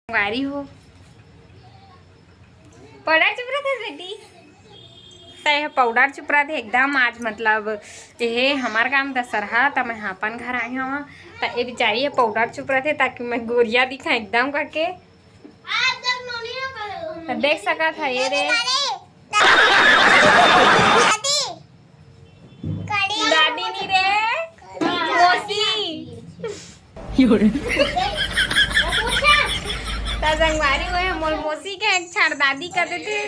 वारी हो पाउडर चुपरा थे बेटी तय पाउडर चुपरा थे एकदम आज मतलब ये हमार काम दशहरा तो मैं अपन घर आई हूँ तो ये बेचारी है पाउडर चुपरा थे ताकि मैं गोरिया दिखा एकदम करके तो देख सका था ये रे दादी नी रे संगवारी हो मोल मौसी के छाड़ दादी कहते थे।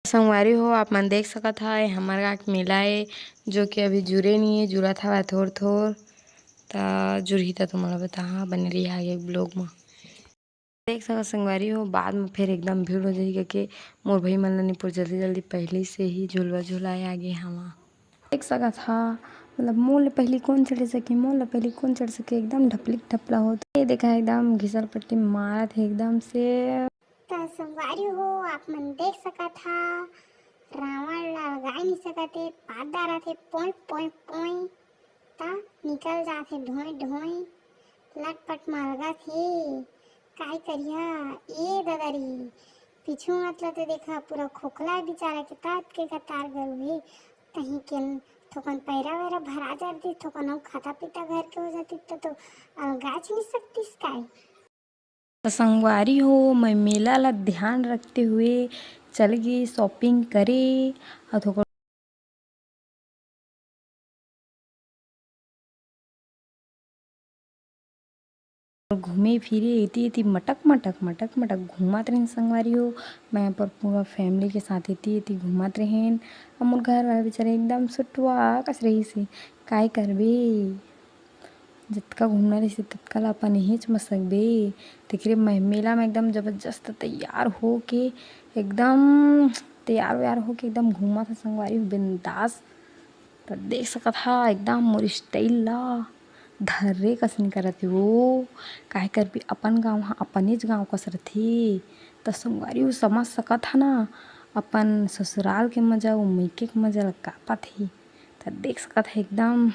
संगवारी हो आप मन देख सका था हमारे गाँव मेला है जो कि अभी जुड़े नहीं है जुड़ा था थोड़ थोड़ ता जुड़ी था तुम्हारा बता हाँ बने रही आगे ब्लॉग में देख सका संगवारी हो बाद में फिर एकदम भीड़ हो जाएगी क्योंकि मोर भाई मल्लानीपुर जल्दी जल्दी पहले से ही झुलवा झुलाए आगे हम देख सका था मतलब मोल पहले कौन चढ़ सके मोल पहले कौन चढ़ सके एकदम ढपलिक ढपला हो तो ये देखा एकदम घिसल पट्टी मारा थे एकदम से तो संगवारी हो आप मन देख सका था रावण लगा नहीं सका थे पादारा थे पोई पोई पोई ता निकल जाते ढोई ढोई लटपट मारगा थे काय करिया ये ददरी पीछू मतलब तो देखा पूरा खोखला बेचारा के तात के कतार गल हुई कहीं के थोकन पैरा वैरा भरा जाती थोकन खाता पीता घर के हो जाती तो गाछ नहीं सकती काय तो संगवारी हो मैं मेला ला ध्यान रखते हुए चल गई शॉपिंग करे और थोड़ा घूमे फिरे इति इति मटक मटक मटक मटक घूमत रहें संगवारी हो मैं पर पूरा फैमिली के साथ इति इति घूमत रहें और मोर घर वाला बेचारे एकदम सुटवा कस रही से काय करबे जितका घूमना रही तत्का ला अपन यहीं में सकबे तेकरे मेला में एकदम जबरदस्त तैयार हो के एकदम तैयार व्यार हो के एकदम घूमा था संगवारी हो बिंदास तो देख सका था एकदम मोर स्टाइल ला धर्रे कस नहीं करत वो काहे कर भी अपन गाँव हाँ अपनेच गाँव कस रथे तो संगवारी हो समझ सका था ना अपन ससुराल के मजा वो मैके के मजा का पाथे तो देख सका था एकदम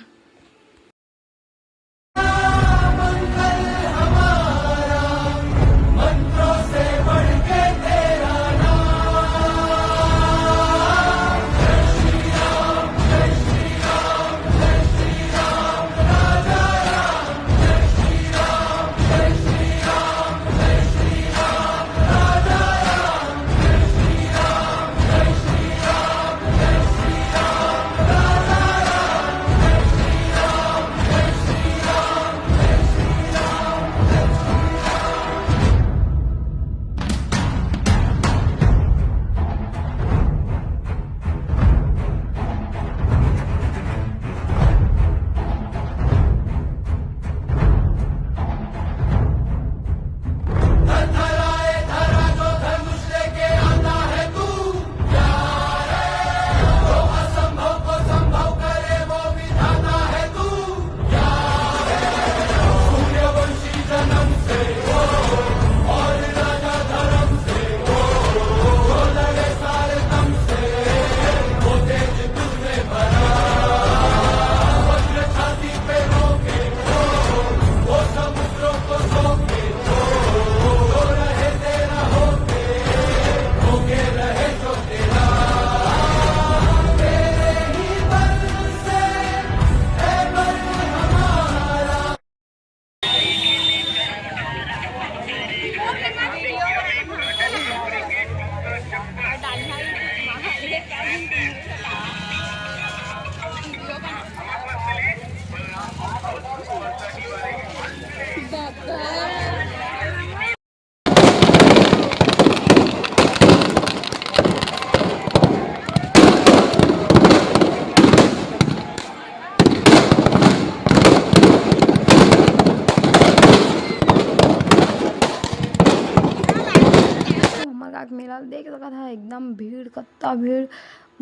मेला देख सका था एकदम भीड़ कत्ता भीड़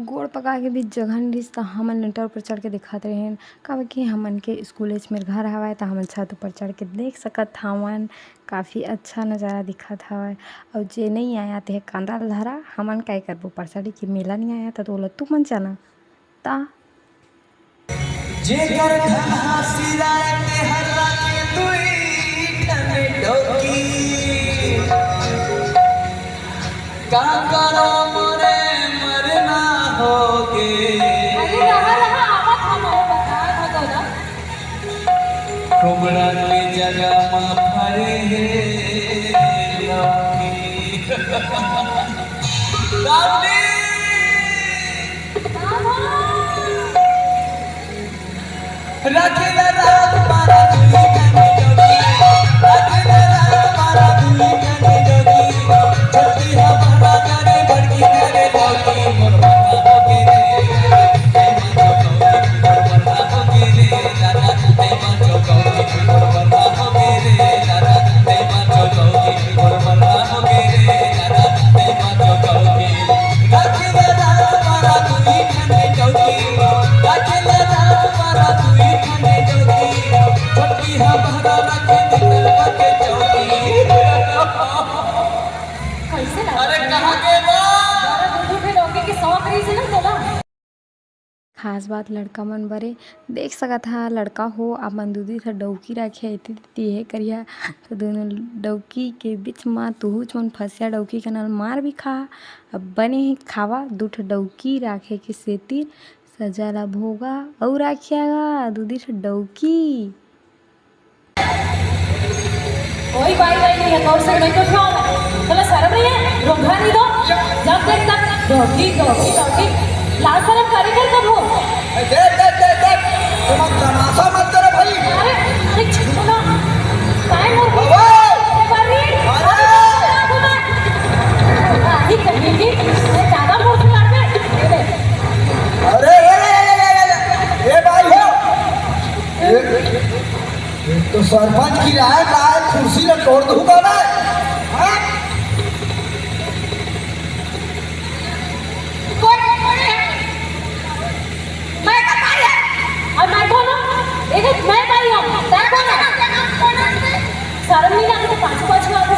गोड़ पका के भी जगह नहीं रिश्ता हमन लेंटर पर चढ़ के दिखाते रहे कब कि हमन के स्कूल मेरे घर हवा तो हमन छत ऊपर चढ़ के देख सकत हवन काफ़ी अच्छा नज़ारा दिखत हवा और जे नहीं आया थे कांदा धरा हमन क्या करबो पर चढ़ी कि मेला नहीं आया तो बोला तू मन चना ता जेकर काकरो मोरे मरना होगे अरे रहा रहा आवाज हमारे बताया था तो ना कुमड़ा की जगह में फरे लौकी दादी रखिला रात मारा दुई कने जोगी रखिला रात मारा दुई कने जोगी छोटी हमारा करे बड़की करे लौकी मोर बना होगे रे मोर बना होगे रे दादा ते माचो गौरी मोर बना होगे रे दादा ते माचो गौरी मोर बना होगे रे दादा ते माचो गौरी रखिला रात मारा दुई कने जोगी रखिला रात मारा दुई कने जोगी छोटी हमारा रखे निकल के जोगी कैसे लगा अरे कहाँ गए वो दूध के डॉगी के शौक रही से ना चला खास बात लड़का मन बरे देख सकत हा लड़का हो अपन दूधी से डौकी रखे इति हे करिया तो दोनों डौकी के बीच में तुहू चोन फसिया डौकी के नल मार भी खा अब बने ही खावा दूठ डौकी राखे के सेती सजाला भोगा और राखियागा दूधी से डौकी कोई बाई नहीं है कौन से नहीं तो क्यों तुम्हें शर्म नहीं है रोका नहीं दो जब देख तक डॉगी डॉगी डॉगी लाल शर्म कारीगर कब हो देख तुम तमाशा मत करो भाई अरे अरे छोड़ो ना टाइम हो बाबा! ही कहेंगी ज्यादा मूर्ख मार में अरे ये भाई हो ये तो सरपंच की राय लाए कुर्सी ने तोड़ दूंगा मैं हाँ? मैं बता रहा और मैं कौन हूँ एक मैं भाई हूँ मैं कौन है शर्म नहीं आती तो पाँच पाँच में आपको